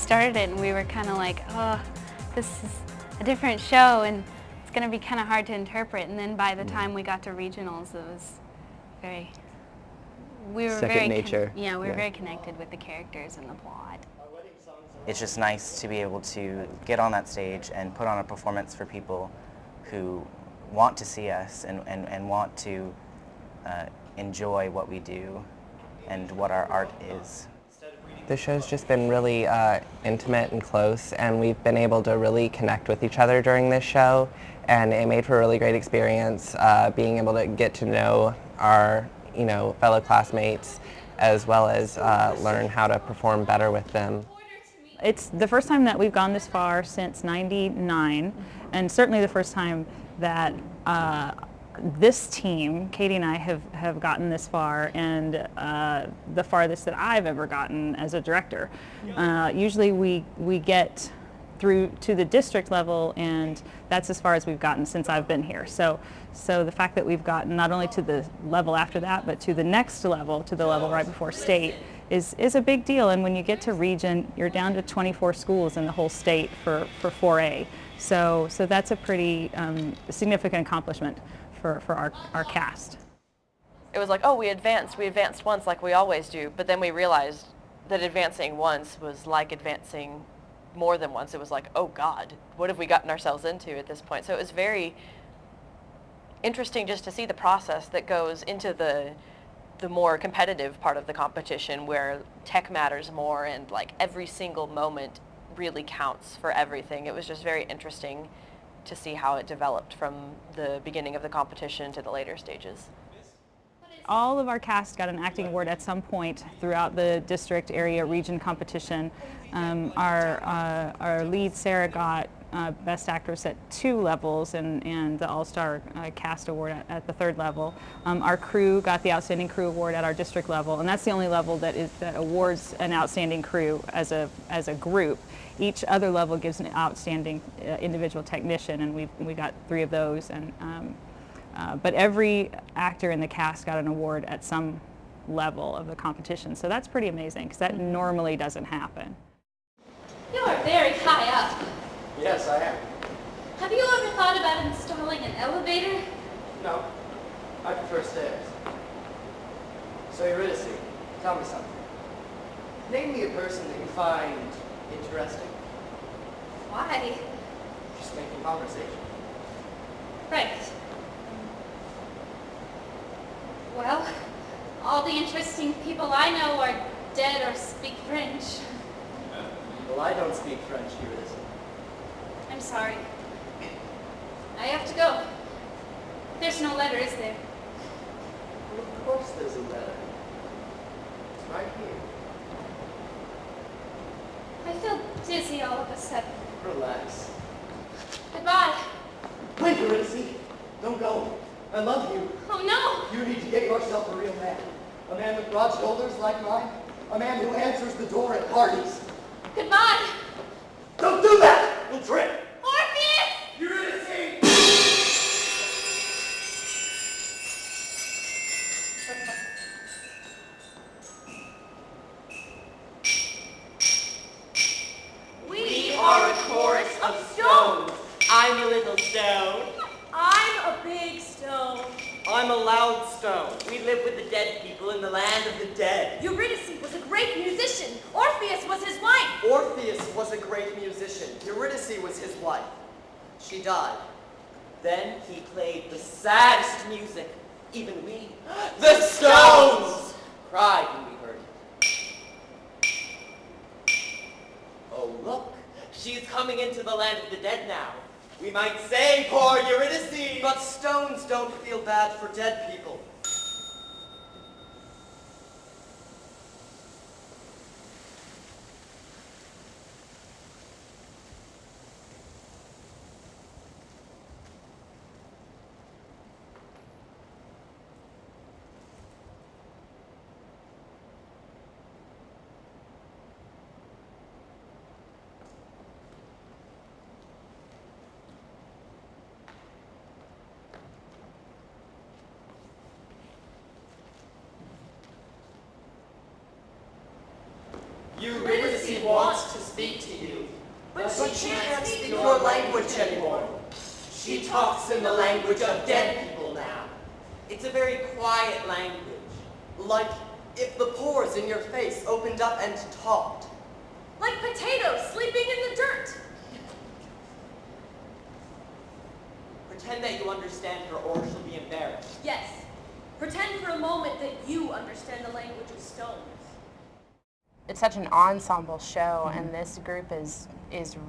started it and we were kind of like, oh, this is a different show and it's going to be kind of hard to interpret. And then by the time we got to regionals, it was very, we were second nature. We were very connected with the characters and the plot. It's just nice to be able to get on that stage and put on a performance for people who want to see us and want to enjoy what we do and what our art is. The show's just been really intimate and close, and we've been able to really connect with each other during this show, and it made for a really great experience being able to get to know our fellow classmates as well as learn how to perform better with them. It's the first time that we've gone this far since '99, and certainly the first time that this team, Katie and I, have gotten this far, and the farthest that I've ever gotten as a director. Usually we get through to the district level, and that's as far as we've gotten since I've been here. So the fact that we've gotten not only to the level after that, but to the next level, to the level right before state, is a big deal. And when you get to region, you're down to 24 schools in the whole state for 4A. So that's a pretty significant accomplishment for our cast. It was like, oh, we advanced once like we always do, but then we realized that advancing once was like advancing more than once. It was like, oh God, what have we gotten ourselves into at this point? So it was very interesting just to see the process that goes into the more competitive part of the competition, where tech matters more and like every single moment really counts for everything. It was just very interesting to see how it developed from the beginning of the competition to the later stages. All of our cast got an acting award at some point throughout the district, area, region competition. Our lead, Sarah, got Best Actress at 2 levels and the All-Star Cast Award at the 3rd level. Our crew got the Outstanding Crew Award at our district level, and that's the only level that awards an outstanding crew as a group. Each other level gives an outstanding individual technician, and we got 3 of those. But every actor in the cast got an award at some level of the competition, so that's pretty amazing because that normally doesn't happen. You are very high up. Yes, I am. Have you ever thought about installing an elevator? No, I prefer stairs. So Eurydice, tell me something. Name me a person that you find interesting. Why? Just making conversation. Right. Well, all the interesting people I know are dead or speak French. Well, I don't speak French, Eurydice. I'm sorry. I have to go. There's no letter, is there? Well, of course there's a letter. It's right here. I feel dizzy all of a sudden. Relax. Goodbye. Wait, Eurydice! Don't go. I love you. Oh, no! You need to get yourself a real man. A man with broad shoulders like mine. A man who answers the door at parties. Goodbye. Don't do that! You'll trip. Orpheus! Eurydice! We are a chorus of stones. I'm a little stone. I'm a big stone. I'm a loud stone. We live with the dead people in the land of the dead. Eurydice was a great musician. Orpheus was his wife. Orpheus was a great musician. Eurydice was his wife. She died. Then he played the saddest music. Even we, the stones, cried when we heard it. Oh, look, she's coming into the land of the dead now. We might say, poor Eurydice. But stones don't feel bad for dead people. Eurydice wants to speak. speak to you. But she can't speak your language anymore. She talks in the language of dead people now. It's a very quiet language. Like if the pores in your face opened up and talked. Like potatoes sleeping in the dirt. Pretend that you understand her or she'll be embarrassed. Yes. Pretend for a moment that you understand the language of stones. It's such an ensemble show, and this group is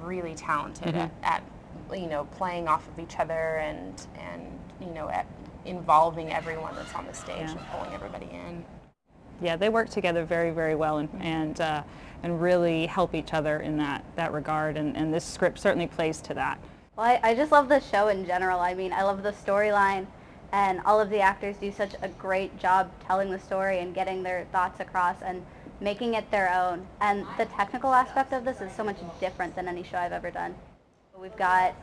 really talented at playing off of each other and at involving everyone that's on the stage and pulling everybody in. Yeah, they work together very, very well and really help each other in that regard, and this script certainly plays to that. Well, I just love the show in general. I mean, I love the storyline, and all of the actors do such a great job telling the story and getting their thoughts across and making it their own. And the technical aspect of this is so much different than any show I've ever done. We've got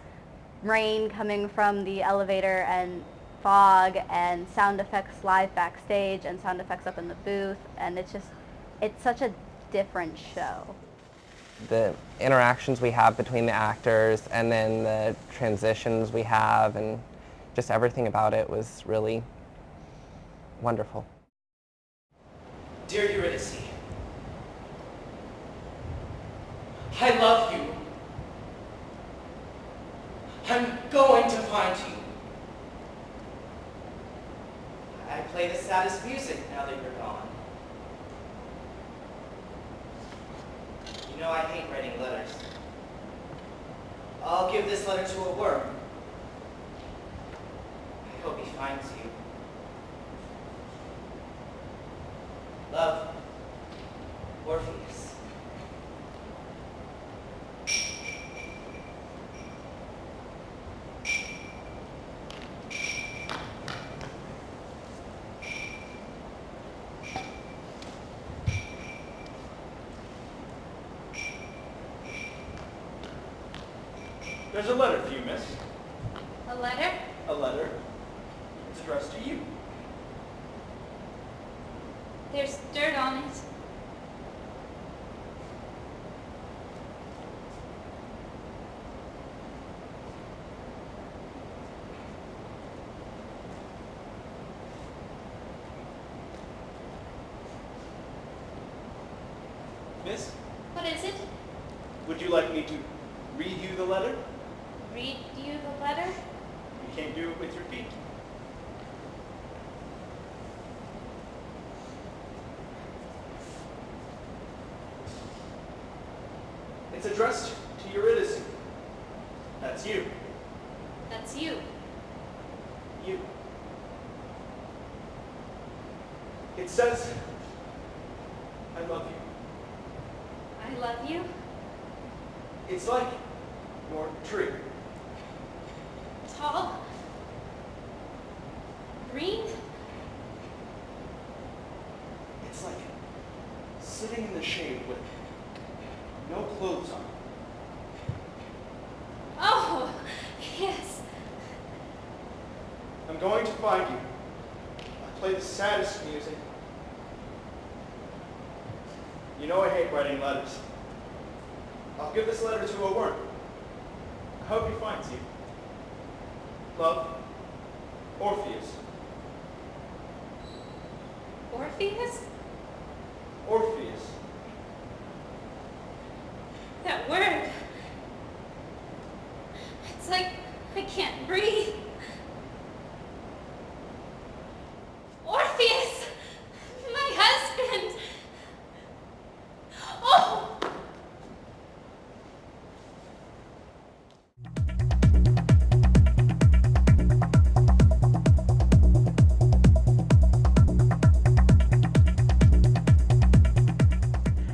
rain coming from the elevator and fog and sound effects live backstage and sound effects up in the booth, and it's such a different show. The interactions we have between the actors and then the transitions we have and just everything about it was really wonderful. Dear Eurydice, I love you. I'm going to find you. I play the saddest music now that you're gone. You know I hate writing letters. I'll give this letter to a worm. I hope he finds you. Love, Orpheus. There's a letter for you, miss. A letter? A letter. It's addressed to you. There's dirt on it. Miss, What is it? would you like me to read you the letter? Read you the letter? You can't do it with your feet. It's addressed to Eurydice. That's you. That's you. You. It says, I love you. I love you. It's like your tree. Tall. Green. It's like sitting in the shade with no clothes on. Oh, yes. I'm going to find you. I play the saddest music. You know I hate writing letters. I'll give this letter to a worm. I hope he finds you. Love, Orpheus. Orpheus? Orpheus. That word. It's like I can't breathe. Orpheus! My husband! Oh!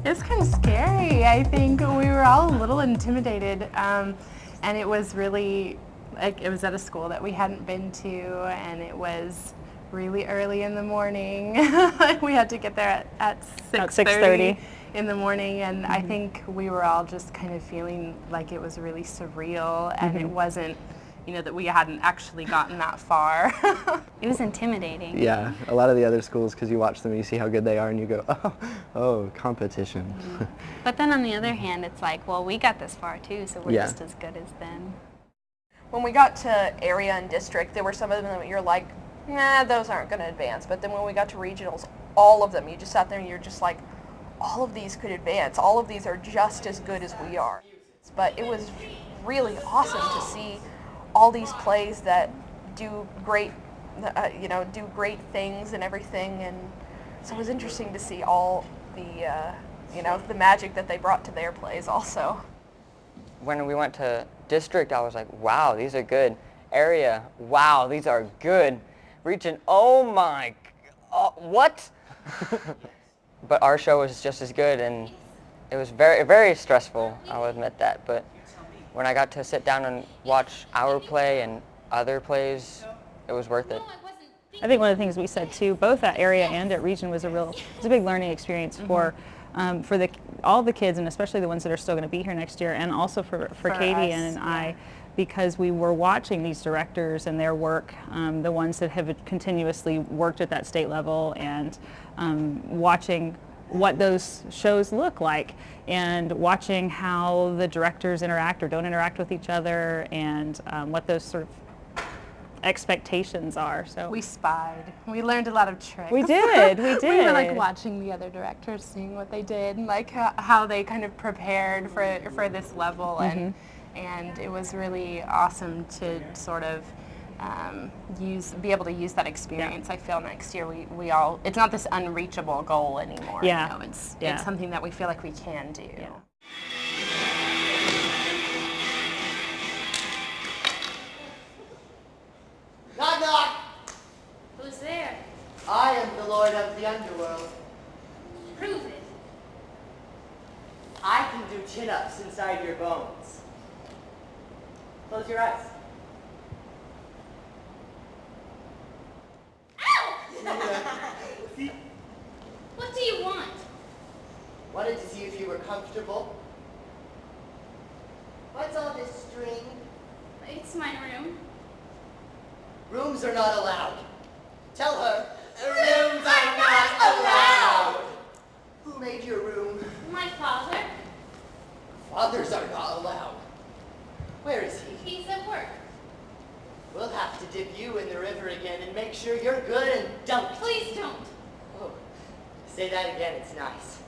It was kind of scary. I think we were all a little intimidated, and it was really, it was at a school that we hadn't been to, and it was really early in the morning. We had to get there at 6:30 in the morning, and I think we were all just kind of feeling like it was really surreal, and it you know, that we hadn't actually gotten that far. It was intimidating. Yeah, a lot of the other schools, because you watch them and you see how good they are and you go, oh, competition. Mm-hmm. But then on the other hand, it's like, well, we got this far too, so we're just as good as them. When we got to area and district, there were some of them that you're like, nah, those aren't going to advance. But then when we got to regionals, all of them, you just sat there and you're just like, all of these could advance. All of these are just as good as we are. But it was really awesome to see all these plays that do great, do great things and everything. And so it was interesting to see all the, the magic that they brought to their plays also. When we went to district, I was like, wow, these are good. Area, wow, these are good. Region, oh my, what? But our show was just as good, and it was very, very stressful, I will admit that. But when I got to sit down and watch our play and other plays, it was worth it. I think one of the things we said too, both at area and at region, was a big learning experience for all the kids, and especially the ones that are still going to be here next year, and also for Katie and I, because we were watching these directors and their work, the ones that have continuously worked at that state level, and watching what those shows look like, and watching how the directors interact or don't interact with each other, and what those sort of expectations are. So we spied. We learned a lot of tricks. We did. We did. We were like watching the other directors, seeing what they did, and like how they kind of prepared for this level, and it was really awesome to sort of be able to use that experience. I feel next year we all, it's not this unreachable goal anymore. Yeah. You know, it's something that we feel like we can do. Yeah. Knock, knock! Who's there? I am the Lord of the Underworld. Prove it. I can do chin-ups inside your bones. Close your eyes. What do you want? Wanted to see if you were comfortable. What's all this string? It's my room. Rooms are not allowed. Tell her, rooms are not allowed. Who made your room? My father. Fathers are not allowed. Where is he? He's at work. We'll have to dip you in the river again and make sure you're good and dunked. Please don't. Oh, say that again, it's nice.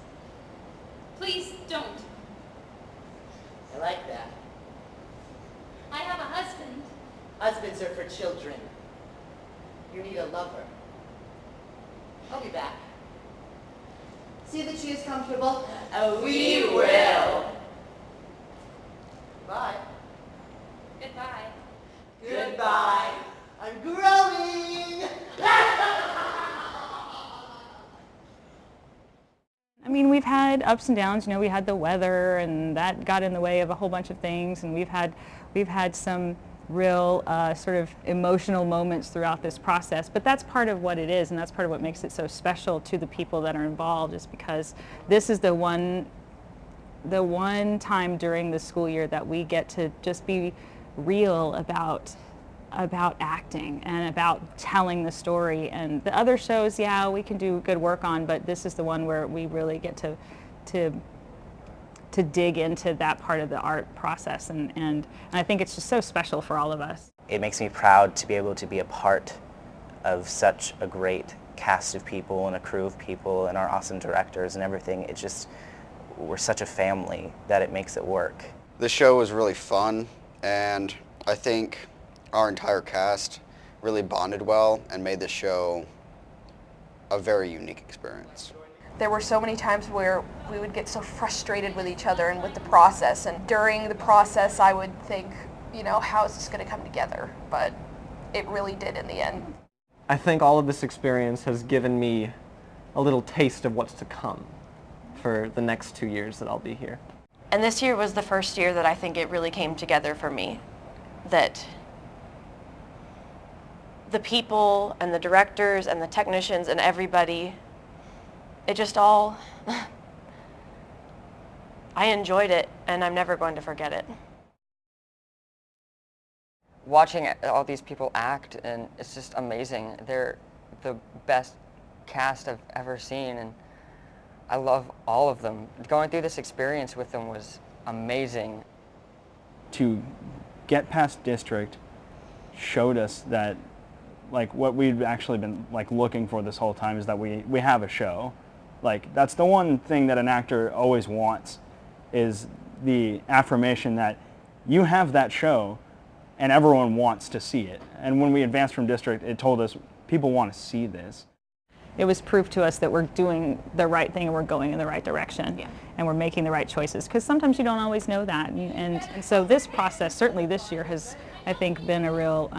Please don't. I like that. I have a husband. Husbands are for children. You need a lover. I'll be back. See that she is comfortable? We will. Bye. Goodbye. Goodbye. I'm growing. I mean, we've had ups and downs. You know, we had the weather, and that got in the way of a whole bunch of things, and we've had some real sort of emotional moments throughout this process. But that's part of what it is, and that's part of what makes it so special to the people that are involved, is because this is the one time during the school year that we get to just be real about acting and about telling the story. And the other shows, yeah, we can do good work on, but this is the one where we really get to dig into that part of the art process, and I think it's just so special for all of us. It makes me proud to be able to be a part of such a great cast of people and a crew of people and our awesome directors and everything. It just, we're such a family that it makes it work. The show was really fun, and I think our entire cast really bonded well and made the show a very unique experience. There were so many times where we would get so frustrated with each other and with the process, and during the process I would think, you know, how is this going to come together? But it really did in the end. I think all of this experience has given me a little taste of what's to come for the next 2 years that I'll be here. And this year was the first year that I think it really came together for me, that the people and the directors and the technicians and everybody, it just all, I enjoyed it, and I'm never going to forget it. watching all these people act, and it's just amazing. They're the best cast I've ever seen, and I love all of them. Going through this experience with them was amazing. To get past district showed us that, like, what we'd actually been like looking for this whole time is that we have a show. Like, that's the one thing that an actor always wants, is the affirmation that you have that show and everyone wants to see it. And when we advanced from district, it told us people want to see this. It was proof to us that we're doing the right thing and we're going in the right direction, and we're making the right choices, because sometimes you don't always know that. And so this process, certainly this year, has, I think, been a real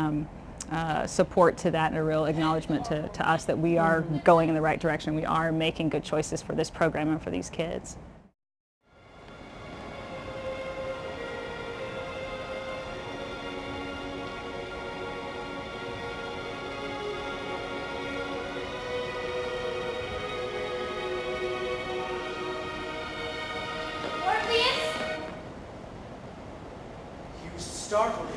support to that and a real acknowledgement to us that we are going in the right direction. We are making good choices for this program and for these kids. You startled me.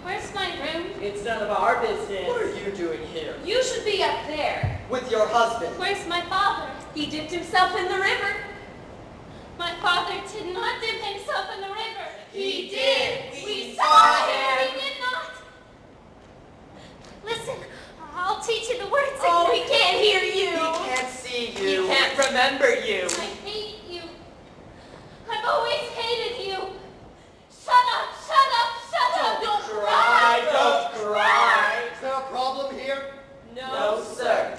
Where's my room? It's none of our business. What are you doing here? You should be up there. With your husband. Where's my father? He dipped himself in the river. My father did not dip himself in the river. He did. We saw him. him. He did not. Listen, I'll teach you the words Oh, again. he can't hear you. He can't see you. He can't remember you. I hate you. I've always hated you. Shut up, shut up, shut up. Don't cry. Don't cry. Is there a problem here? No, sir.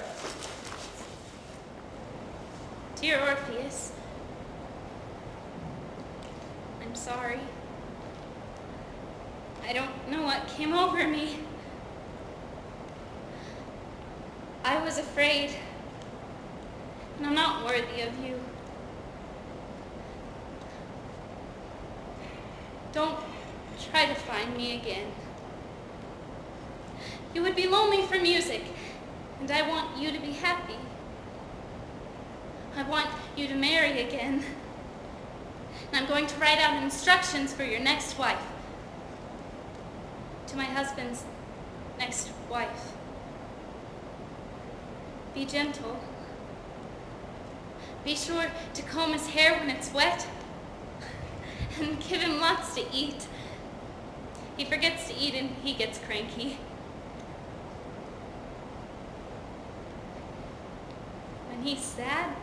Dear Orpheus, I'm sorry. I don't know what came over me. I was afraid, and I'm not worthy of you. Don't try to find me again. You would be lonely for music, and I want you to be happy. I want you to marry again. And I'm going to write out instructions for your next wife. To my husband's next wife. Be gentle. Be sure to comb his hair when it's wet. And give him lots to eat. He forgets to eat and he gets cranky. When he's sad,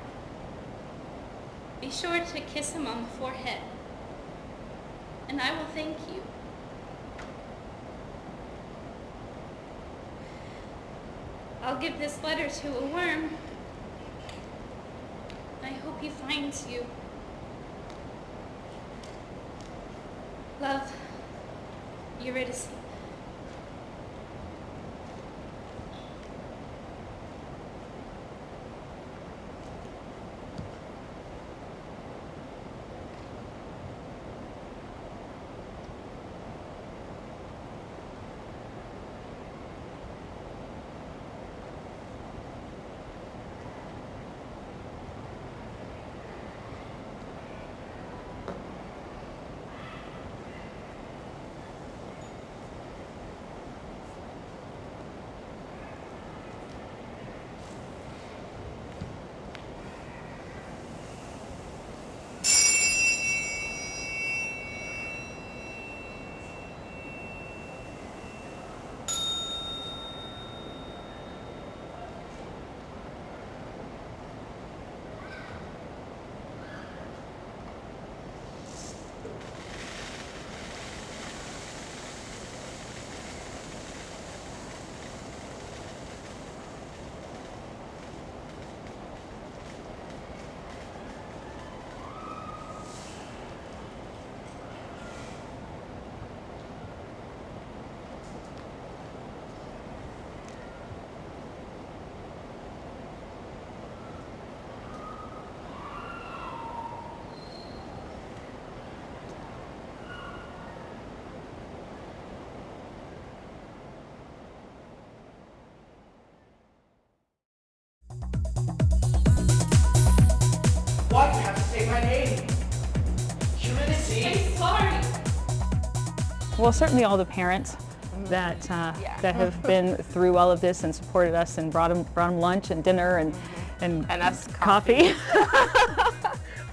be sure to kiss him on the forehead. And I will thank you. I'll give this letter to a worm. I hope he finds you. Love, Eurydice. Well, certainly all the parents that that have been through all of this and supported us and brought them lunch and dinner and us coffee.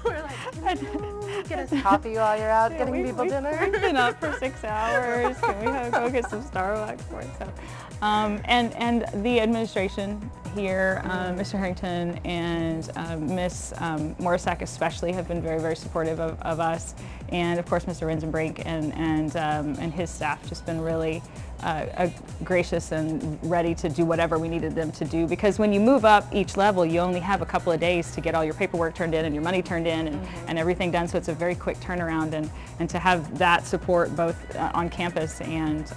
We're like, get us coffee while you're out getting people dinner. We've been up for 6 hours. Can we go get some Starbucks for it? So, and the administration here, Mr. Harrington and Miss Morisak especially have been very, very supportive of us, and of course Mr. Renzenbrink and his staff just been really gracious and ready to do whatever we needed them to do, because when you move up each level you only have a couple of days to get all your paperwork turned in and your money turned in and everything done, so it's a very quick turnaround, and to have that support both on campus and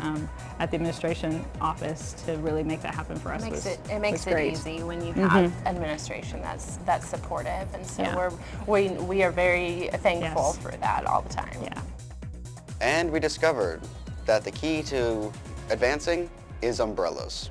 at the administration office to really make that happen for us it makes it great. easy when you have administration that's supportive, and so we are very thankful for that all the time. Yeah. And we discovered that the key to advancing is umbrellas.